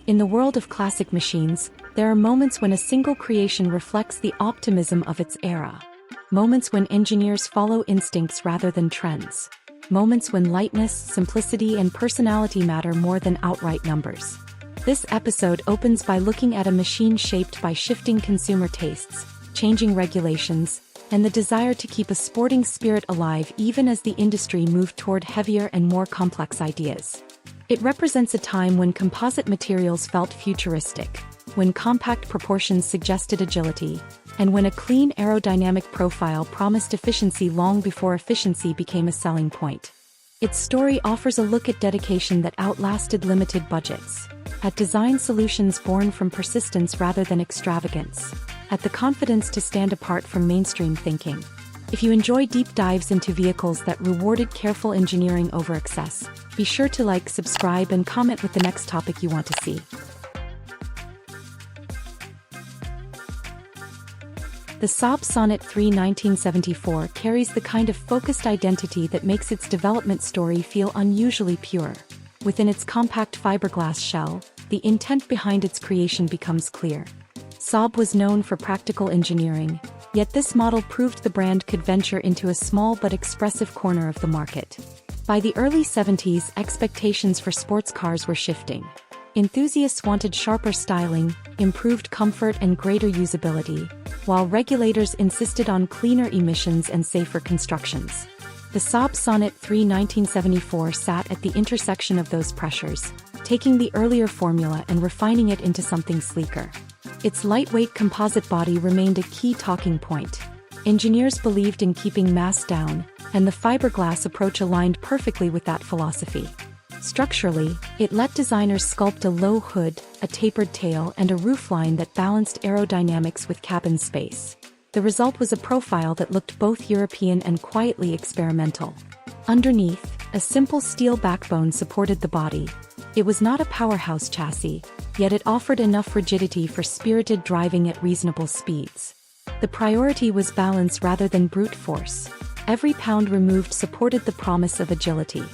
In the world of classic machines, there are moments when a single creation reflects the optimism of its era. Moments when engineers follow instincts rather than trends. Moments when lightness, simplicity, and personality matter more than outright numbers. This episode opens by looking at a machine shaped by shifting consumer tastes, changing regulations, and the desire to keep a sporting spirit alive even as the industry moved toward heavier and more complex ideas. It represents a time when composite materials felt futuristic, when compact proportions suggested agility, and when a clean aerodynamic profile promised efficiency long before efficiency became a selling point. Its story offers a look at dedication that outlasted limited budgets, at design solutions born from persistence rather than extravagance, at the confidence to stand apart from mainstream thinking. If you enjoy deep dives into vehicles that rewarded careful engineering over excess, be sure to like, subscribe, and comment with the next topic you want to see. The Saab Sonett 3 1974 carries the kind of focused identity that makes its development story feel unusually pure. Within its compact fiberglass shell, the intent behind its creation becomes clear. Saab was known for practical engineering, yet this model proved the brand could venture into a small but expressive corner of the market. By the early 70s, expectations for sports cars were shifting. Enthusiasts wanted sharper styling, improved comfort, and greater usability, while regulators insisted on cleaner emissions and safer constructions. The Saab Sonett 3 1974 sat at the intersection of those pressures, taking the earlier formula and refining it into something sleeker. Its lightweight composite body remained a key talking point. Engineers believed in keeping mass down, and the fiberglass approach aligned perfectly with that philosophy. Structurally, it let designers sculpt a low hood, a tapered tail, and a roofline that balanced aerodynamics with cabin space. The result was a profile that looked both European and quietly experimental. Underneath, a simple steel backbone supported the body. It was not a powerhouse chassis, yet it offered enough rigidity for spirited driving at reasonable speeds. The priority was balance rather than brute force. Every pound removed supported the promise of agility.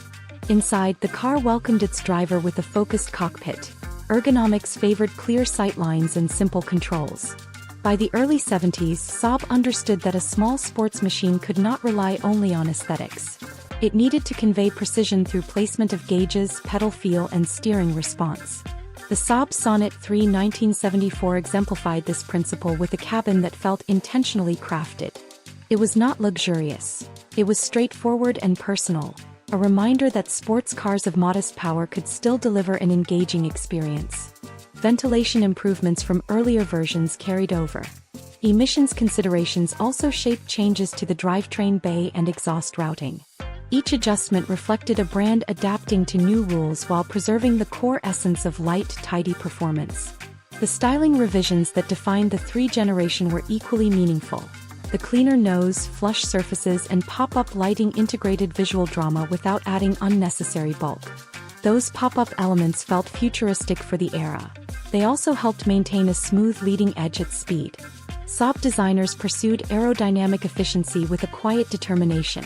Inside, the car welcomed its driver with a focused cockpit. Ergonomics favored clear sight lines and simple controls. By the early 70s, Saab understood that a small sports machine could not rely only on aesthetics. It needed to convey precision through placement of gauges, pedal feel, and steering response. The Saab Sonett 3 1974 exemplified this principle with a cabin that felt intentionally crafted. It was not luxurious. It was straightforward and personal, a reminder that sports cars of modest power could still deliver an engaging experience. Ventilation improvements from earlier versions carried over. Emissions considerations also shaped changes to the drivetrain bay and exhaust routing. Each adjustment reflected a brand adapting to new rules while preserving the core essence of light, tidy performance. The styling revisions that defined the 3 generation were equally meaningful. The cleaner nose, flush surfaces, and pop-up lighting integrated visual drama without adding unnecessary bulk. Those pop-up elements felt futuristic for the era. They also helped maintain a smooth leading edge at speed. Saab designers pursued aerodynamic efficiency with a quiet determination.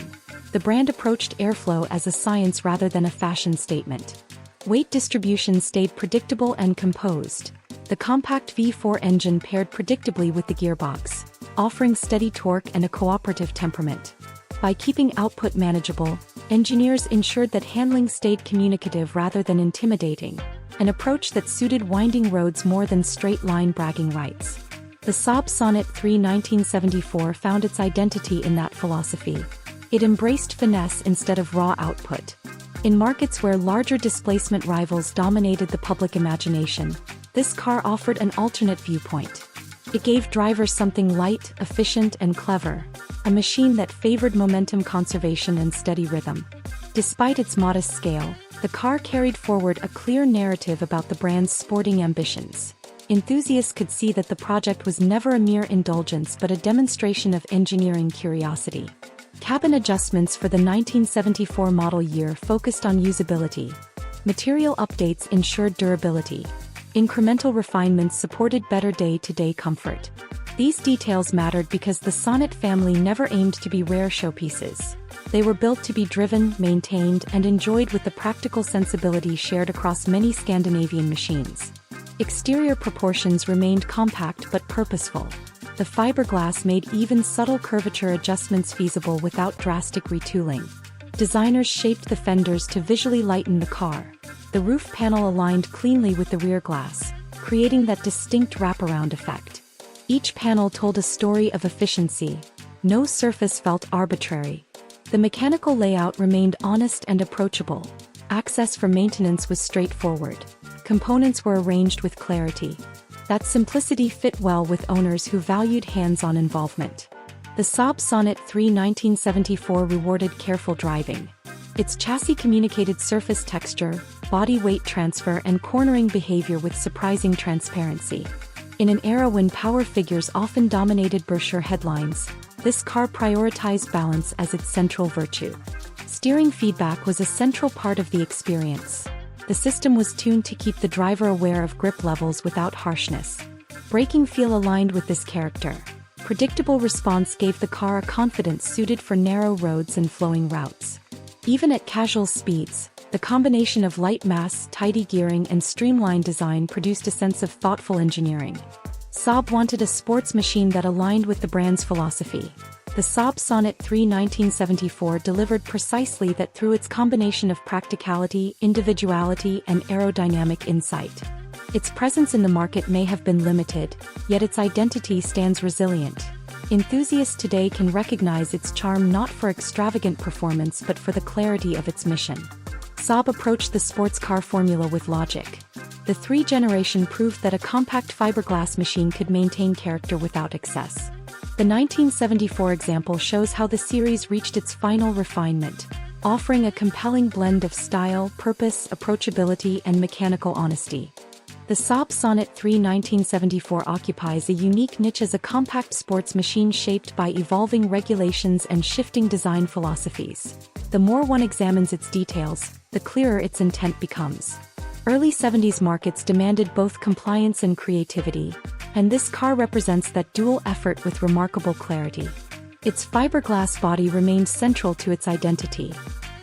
The brand approached airflow as a science rather than a fashion statement. Weight distribution stayed predictable and composed. The compact V4 engine paired predictably with the gearbox, offering steady torque and a cooperative temperament. By keeping output manageable, engineers ensured that handling stayed communicative rather than intimidating, an approach that suited winding roads more than straight-line bragging rights. The Saab Sonett 3 1974 found its identity in that philosophy. It embraced finesse instead of raw output. In markets where larger displacement rivals dominated the public imagination, this car offered an alternate viewpoint. It gave drivers something light, efficient, and clever, a machine that favored momentum conservation and steady rhythm. Despite its modest scale, the car carried forward a clear narrative about the brand's sporting ambitions. Enthusiasts could see that the project was never a mere indulgence but a demonstration of engineering curiosity. Cabin adjustments for the 1974 model year focused on usability. Material updates ensured durability. Incremental refinements supported better day-to-day comfort. These details mattered because the Sonett family never aimed to be rare showpieces. They were built to be driven, maintained, and enjoyed with the practical sensibility shared across many Scandinavian machines. Exterior proportions remained compact but purposeful. The fiberglass made even subtle curvature adjustments feasible without drastic retooling. Designers shaped the fenders to visually lighten the car. The roof panel aligned cleanly with the rear glass, creating that distinct wraparound effect. Each panel told a story of efficiency. No surface felt arbitrary. The mechanical layout remained honest and approachable. Access for maintenance was straightforward. Components were arranged with clarity. That simplicity fit well with owners who valued hands-on involvement. The Saab Sonett 3 1974 rewarded careful driving. Its chassis communicated surface texture, body weight transfer and cornering behavior with surprising transparency. In an era when power figures often dominated brochure headlines, this car prioritized balance as its central virtue. Steering feedback was a central part of the experience. The system was tuned to keep the driver aware of grip levels without harshness. Braking feel aligned with this character. Predictable response gave the car a confidence suited for narrow roads and flowing routes. Even at casual speeds, the combination of light mass, tidy gearing and streamlined design produced a sense of thoughtful engineering. Saab wanted a sports machine that aligned with the brand's philosophy. The Saab Sonett 3 1974 delivered precisely that through its combination of practicality, individuality and aerodynamic insight. Its presence in the market may have been limited, yet its identity stands resilient. Enthusiasts today can recognize its charm not for extravagant performance but for the clarity of its mission. Saab approached the sports car formula with logic. The 3 generation proved that a compact fiberglass machine could maintain character without excess. The 1974 example shows how the series reached its final refinement, offering a compelling blend of style, purpose, approachability, and mechanical honesty. The Saab Sonett 3 1974 occupies a unique niche as a compact sports machine shaped by evolving regulations and shifting design philosophies. The more one examines its details, the clearer its intent becomes. Early 70s markets demanded both compliance and creativity, and this car represents that dual effort with remarkable clarity. Its fiberglass body remained central to its identity.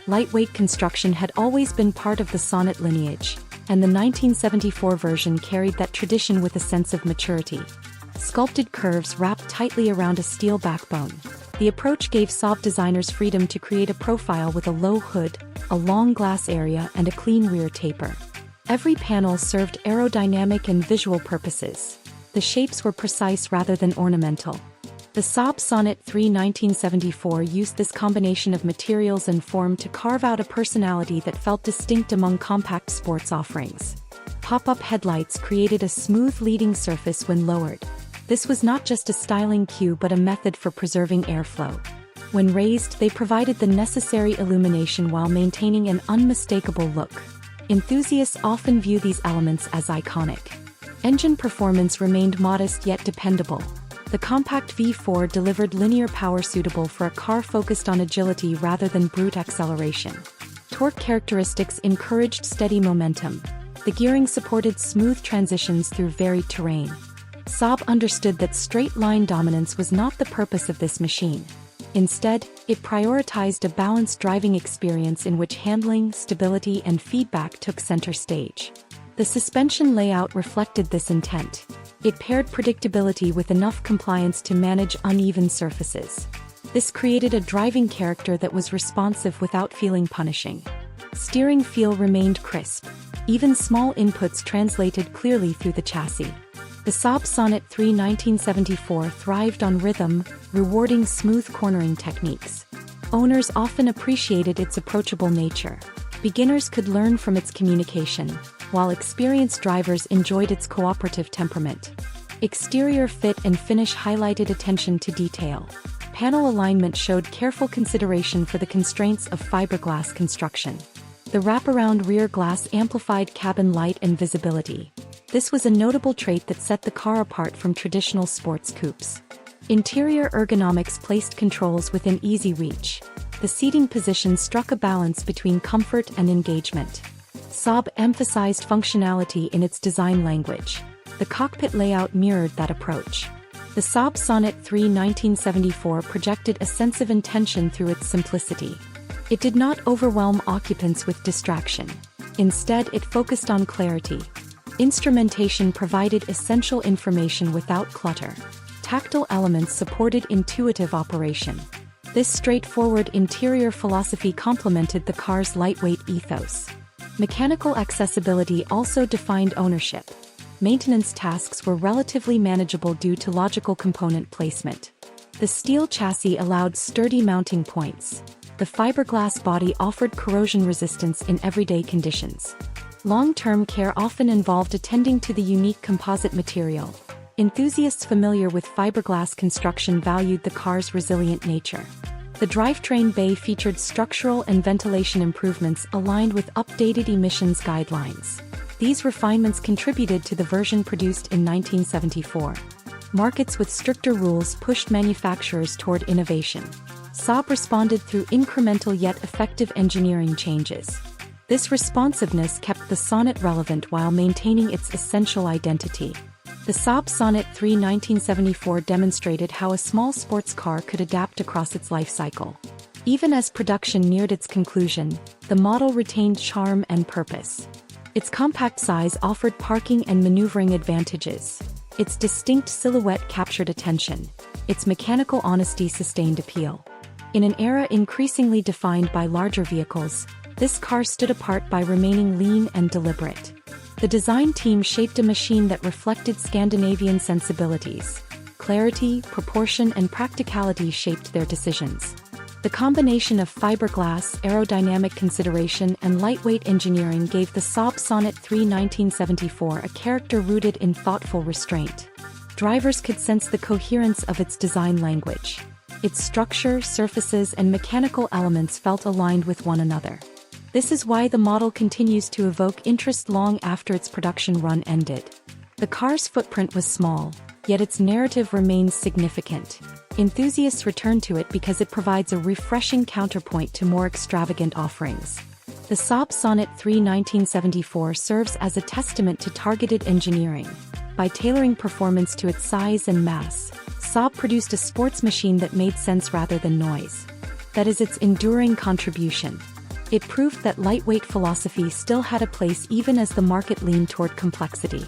Lightweight construction had always been part of the Sonett lineage, and the 1974 version carried that tradition with a sense of maturity. Sculpted curves wrapped tightly around a steel backbone. The approach gave Saab designers freedom to create a profile with a low hood, a long glass area and a clean rear taper. Every panel served aerodynamic and visual purposes. The shapes were precise rather than ornamental. The Saab Sonett 3 1974 used this combination of materials and form to carve out a personality that felt distinct among compact sports offerings. Pop-up headlights created a smooth leading surface when lowered. This was not just a styling cue but a method for preserving airflow. When raised, they provided the necessary illumination while maintaining an unmistakable look. Enthusiasts often view these elements as iconic. Engine performance remained modest yet dependable. The compact V4 delivered linear power suitable for a car focused on agility rather than brute acceleration. Torque characteristics encouraged steady momentum. The gearing supported smooth transitions through varied terrain. Saab understood that straight-line dominance was not the purpose of this machine. Instead, it prioritized a balanced driving experience in which handling, stability, and feedback took center stage. The suspension layout reflected this intent. It paired predictability with enough compliance to manage uneven surfaces. This created a driving character that was responsive without feeling punishing. Steering feel remained crisp. Even small inputs translated clearly through the chassis. The Saab Sonett 3 1974 thrived on rhythm, rewarding smooth cornering techniques. Owners often appreciated its approachable nature. Beginners could learn from its communication, while experienced drivers enjoyed its cooperative temperament. Exterior fit and finish highlighted attention to detail. Panel alignment showed careful consideration for the constraints of fiberglass construction. The wraparound rear glass amplified cabin light and visibility. This was a notable trait that set the car apart from traditional sports coupes. Interior ergonomics placed controls within easy reach. The seating position struck a balance between comfort and engagement. Saab emphasized functionality in its design language. The cockpit layout mirrored that approach. The Saab Sonett 3 1974 projected a sense of intention through its simplicity. It did not overwhelm occupants with distraction. Instead, it focused on clarity. Instrumentation provided essential information without clutter. Tactile elements supported intuitive operation. This straightforward interior philosophy complemented the car's lightweight ethos. Mechanical accessibility also defined ownership. Maintenance tasks were relatively manageable due to logical component placement. The steel chassis allowed sturdy mounting points. The fiberglass body offered corrosion resistance in everyday conditions. Long-term care often involved attending to the unique composite material. Enthusiasts familiar with fiberglass construction valued the car's resilient nature. The drivetrain bay featured structural and ventilation improvements aligned with updated emissions guidelines. These refinements contributed to the version produced in 1974. Markets with stricter rules pushed manufacturers toward innovation. Saab responded through incremental yet effective engineering changes. This responsiveness kept the Sonett relevant while maintaining its essential identity. The Saab Sonett 3 1974 demonstrated how a small sports car could adapt across its life cycle. Even as production neared its conclusion, the model retained charm and purpose. Its compact size offered parking and maneuvering advantages. Its distinct silhouette captured attention. Its mechanical honesty sustained appeal. In an era increasingly defined by larger vehicles, this car stood apart by remaining lean and deliberate. The design team shaped a machine that reflected Scandinavian sensibilities. Clarity, proportion, and practicality shaped their decisions. The combination of fiberglass, aerodynamic consideration, and lightweight engineering gave the Saab Sonett 3 1974 a character rooted in thoughtful restraint. Drivers could sense the coherence of its design language. Its structure, surfaces, and mechanical elements felt aligned with one another. This is why the model continues to evoke interest long after its production run ended. The car's footprint was small, yet its narrative remains significant. Enthusiasts return to it because it provides a refreshing counterpoint to more extravagant offerings. The Saab Sonett 3 1974 serves as a testament to targeted engineering. By tailoring performance to its size and mass, Saab produced a sports machine that made sense rather than noise. That is its enduring contribution. It proved that lightweight philosophy still had a place even as the market leaned toward complexity.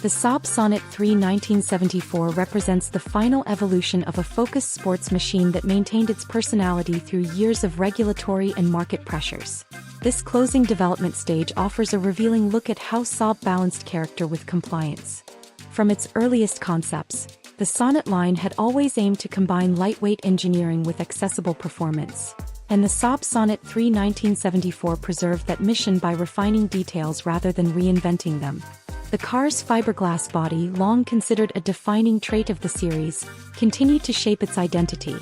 The Saab Sonett 3 1974 represents the final evolution of a focused sports machine that maintained its personality through years of regulatory and market pressures. This closing development stage offers a revealing look at how Saab balanced character with compliance. From its earliest concepts, the Sonett line had always aimed to combine lightweight engineering with accessible performance. And the Saab Sonett 3 1974 preserved that mission by refining details rather than reinventing them. The car's fiberglass body, long considered a defining trait of the series, continued to shape its identity.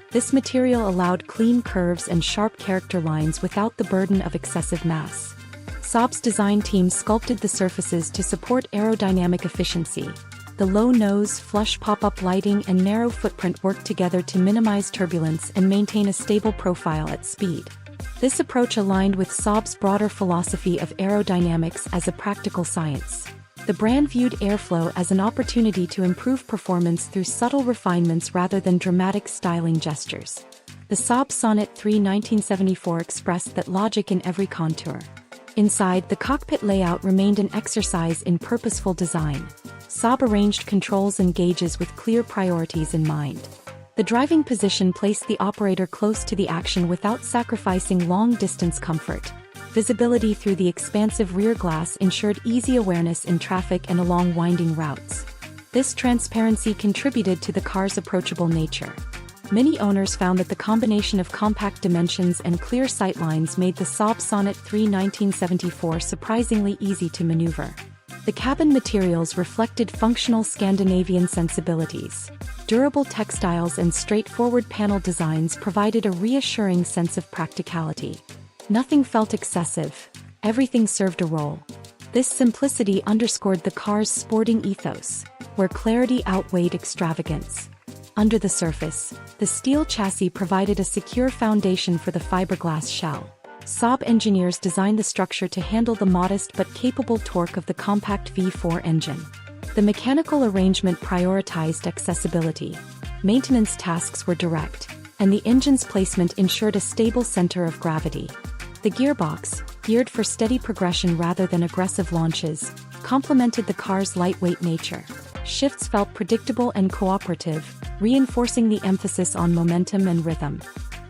This material allowed clean curves and sharp character lines without the burden of excessive mass. Saab's design team sculpted the surfaces to support aerodynamic efficiency. The low nose, flush pop-up lighting, and narrow footprint worked together to minimize turbulence and maintain a stable profile at speed. This approach aligned with Saab's broader philosophy of aerodynamics as a practical science. The brand viewed airflow as an opportunity to improve performance through subtle refinements rather than dramatic styling gestures. The Saab Sonett 3 1974 expressed that logic in every contour. Inside, the cockpit layout remained an exercise in purposeful design. Saab arranged controls and gauges with clear priorities in mind. The driving position placed the operator close to the action without sacrificing long-distance comfort. Visibility through the expansive rear glass ensured easy awareness in traffic and along winding routes. This transparency contributed to the car's approachable nature. Many owners found that the combination of compact dimensions and clear sightlines made the Saab Sonett 3 1974 surprisingly easy to maneuver. The cabin materials reflected functional Scandinavian sensibilities. Durable textiles and straightforward panel designs provided a reassuring sense of practicality. Nothing felt excessive. Everything served a role. This simplicity underscored the car's sporting ethos, where clarity outweighed extravagance. Under the surface, the steel chassis provided a secure foundation for the fiberglass shell. Saab engineers designed the structure to handle the modest but capable torque of the compact V4 engine. The mechanical arrangement prioritized accessibility. Maintenance tasks were direct, and the engine's placement ensured a stable center of gravity. The gearbox, geared for steady progression rather than aggressive launches, complemented the car's lightweight nature. Shifts felt predictable and cooperative, reinforcing the emphasis on momentum and rhythm.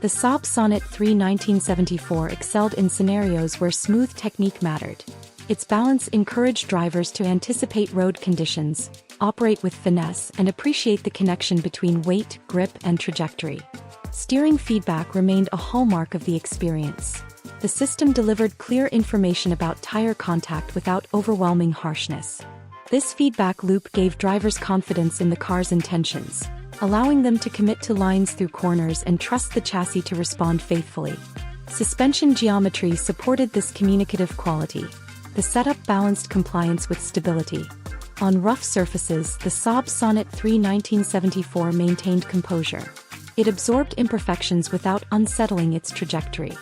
The Saab Sonett 3 1974 excelled in scenarios where smooth technique mattered. Its balance encouraged drivers to anticipate road conditions, operate with finesse, and appreciate the connection between weight, grip, and trajectory. Steering feedback remained a hallmark of the experience. The system delivered clear information about tire contact without overwhelming harshness. This feedback loop gave drivers confidence in the car's intentions, allowing them to commit to lines through corners and trust the chassis to respond faithfully. Suspension geometry supported this communicative quality. The setup balanced compliance with stability. On rough surfaces, the Saab Sonett 3 1974 maintained composure. It absorbed imperfections without unsettling its trajectory.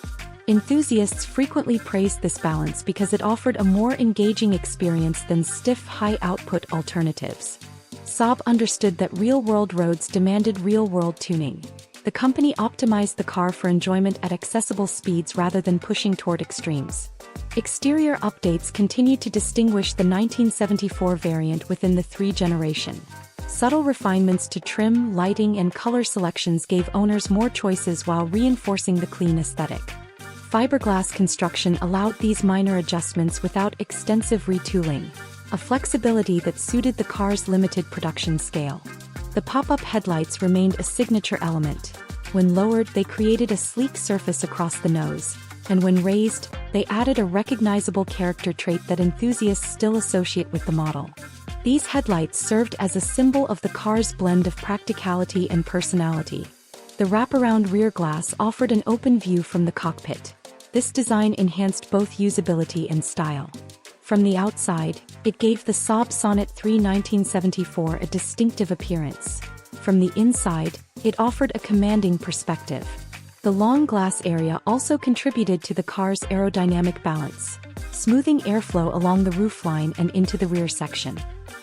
Enthusiasts frequently praised this balance because it offered a more engaging experience than stiff, high-output alternatives. Saab understood that real-world roads demanded real-world tuning. The company optimized the car for enjoyment at accessible speeds rather than pushing toward extremes. Exterior updates continued to distinguish the 1974 variant within the 3 generation. Subtle refinements to trim, lighting, and color selections gave owners more choices while reinforcing the clean aesthetic. Fiberglass construction allowed these minor adjustments without extensive retooling, a flexibility that suited the car's limited production scale. The pop-up headlights remained a signature element. When lowered, they created a sleek surface across the nose, and when raised, they added a recognizable character trait that enthusiasts still associate with the model. These headlights served as a symbol of the car's blend of practicality and personality. The wraparound rear glass offered an open view from the cockpit. This design enhanced both usability and style. From the outside, it gave the Saab Sonett 3 1974 a distinctive appearance. From the inside, it offered a commanding perspective. The long glass area also contributed to the car's aerodynamic balance, smoothing airflow along the roofline and into the rear section.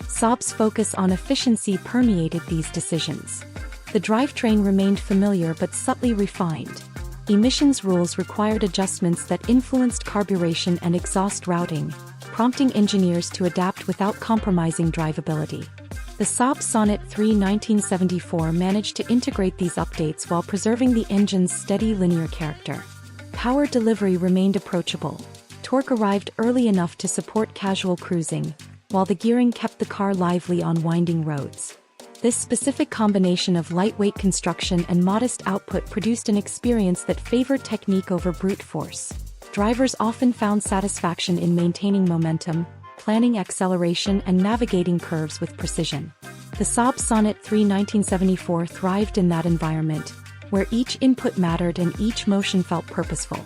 Saab's focus on efficiency permeated these decisions. The drivetrain remained familiar but subtly refined. Emissions rules required adjustments that influenced carburation and exhaust routing, prompting engineers to adapt without compromising drivability. The Saab Sonett 3 1974 managed to integrate these updates while preserving the engine's steady linear character. Power delivery remained approachable. Torque arrived early enough to support casual cruising, while the gearing kept the car lively on winding roads. This specific combination of lightweight construction and modest output produced an experience that favored technique over brute force. Drivers often found satisfaction in maintaining momentum, planning acceleration, and navigating curves with precision. The Saab Sonett 3 1974 thrived in that environment, where each input mattered and each motion felt purposeful.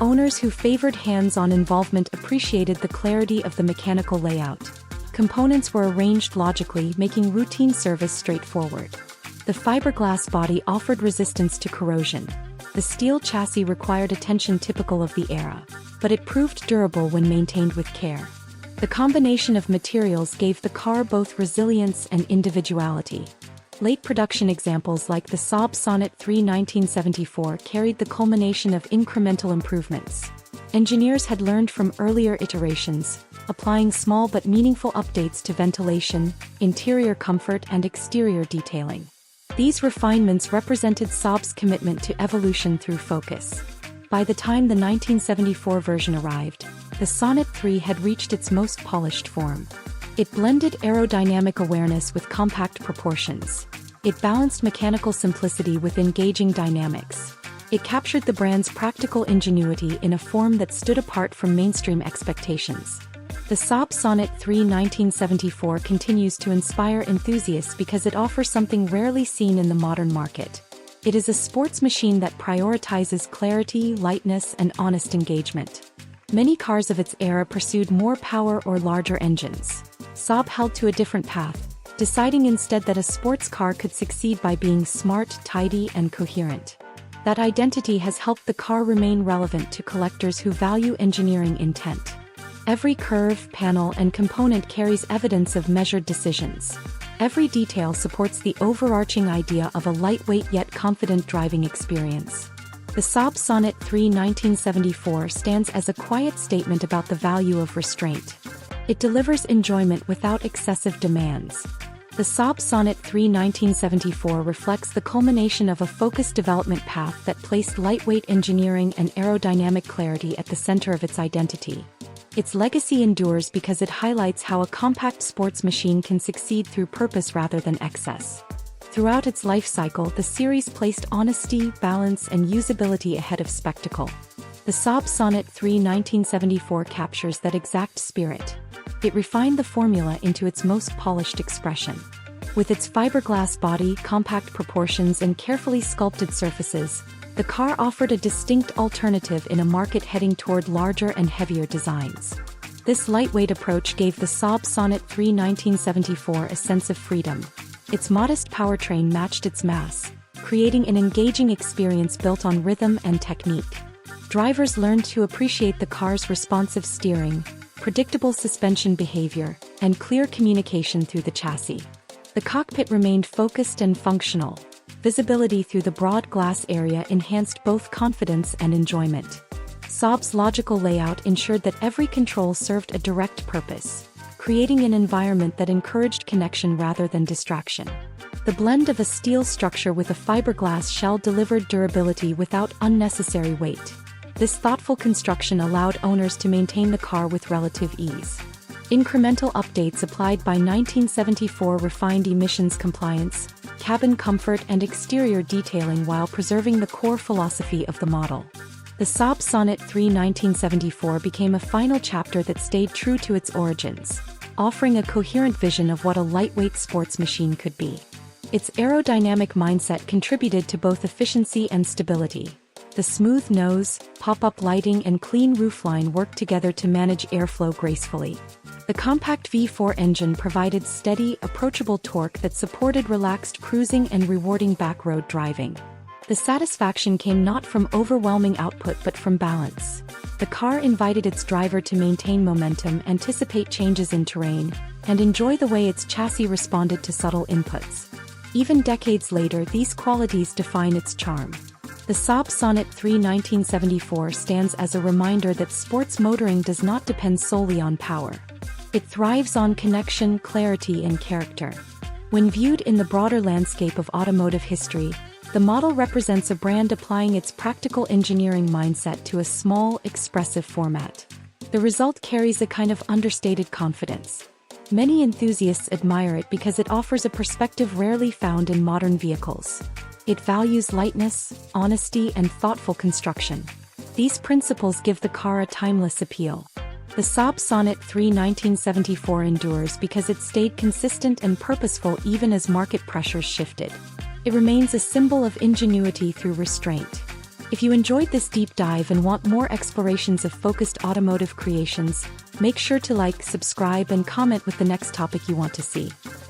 Owners who favored hands-on involvement appreciated the clarity of the mechanical layout. Components were arranged logically, making routine service straightforward. The fiberglass body offered resistance to corrosion. The steel chassis required attention typical of the era, but it proved durable when maintained with care. The combination of materials gave the car both resilience and individuality. Late production examples like the Saab Sonett 3 1974 carried the culmination of incremental improvements. Engineers had learned from earlier iterations, applying small but meaningful updates to ventilation, interior comfort, and exterior detailing. These refinements represented Saab's commitment to evolution through focus. By the time the 1974 version arrived, the Sonett 3 had reached its most polished form. It blended aerodynamic awareness with compact proportions. It balanced mechanical simplicity with engaging dynamics. It captured the brand's practical ingenuity in a form that stood apart from mainstream expectations. The Saab Sonett 3 1974 continues to inspire enthusiasts because it offers something rarely seen in the modern market. It is a sports machine that prioritizes clarity, lightness, and honest engagement. Many cars of its era pursued more power or larger engines. Saab held to a different path, deciding instead that a sports car could succeed by being smart, tidy, and coherent. That identity has helped the car remain relevant to collectors who value engineering intent. Every curve, panel, and component carries evidence of measured decisions. Every detail supports the overarching idea of a lightweight yet confident driving experience. The Saab Sonett 3 1974 stands as a quiet statement about the value of restraint. It delivers enjoyment without excessive demands. The Saab Sonett 3 1974 reflects the culmination of a focused development path that placed lightweight engineering and aerodynamic clarity at the center of its identity. Its legacy endures because it highlights how a compact sports machine can succeed through purpose rather than excess. Throughout its life cycle, the series placed honesty, balance, and usability ahead of spectacle. The Saab Sonett 3 1974 captures that exact spirit. It refined the formula into its most polished expression. With its fiberglass body, compact proportions, and carefully sculpted surfaces, the car offered a distinct alternative in a market heading toward larger and heavier designs. This lightweight approach gave the Saab Sonett 3 1974 a sense of freedom. Its modest powertrain matched its mass, creating an engaging experience built on rhythm and technique. Drivers learned to appreciate the car's responsive steering, predictable suspension behavior, and clear communication through the chassis. The cockpit remained focused and functional. Visibility through the broad glass area enhanced both confidence and enjoyment. Saab's logical layout ensured that every control served a direct purpose, creating an environment that encouraged connection rather than distraction. The blend of a steel structure with a fiberglass shell delivered durability without unnecessary weight. This thoughtful construction allowed owners to maintain the car with relative ease. Incremental updates applied by 1974 refined emissions compliance, cabin comfort, and exterior detailing while preserving the core philosophy of the model. The Saab Sonett 3 1974 became a final chapter that stayed true to its origins, offering a coherent vision of what a lightweight sports machine could be. Its aerodynamic mindset contributed to both efficiency and stability. The smooth nose, pop-up lighting, and clean roofline worked together to manage airflow gracefully. The compact V4 engine provided steady, approachable torque that supported relaxed cruising and rewarding backroad driving. The satisfaction came not from overwhelming output but from balance. The car invited its driver to maintain momentum, anticipate changes in terrain, and enjoy the way its chassis responded to subtle inputs. Even decades later, these qualities define its charm. The Saab Sonett 3 1974 stands as a reminder that sports motoring does not depend solely on power. It thrives on connection, clarity, and character. When viewed in the broader landscape of automotive history, the model represents a brand applying its practical engineering mindset to a small, expressive format. The result carries a kind of understated confidence. Many enthusiasts admire it because it offers a perspective rarely found in modern vehicles. It values lightness, honesty, and thoughtful construction. These principles give the car a timeless appeal. The Saab Sonett 3 1974 endures because it stayed consistent and purposeful even as market pressures shifted. It remains a symbol of ingenuity through restraint. If you enjoyed this deep dive and want more explorations of focused automotive creations, make sure to like, subscribe, and comment with the next topic you want to see.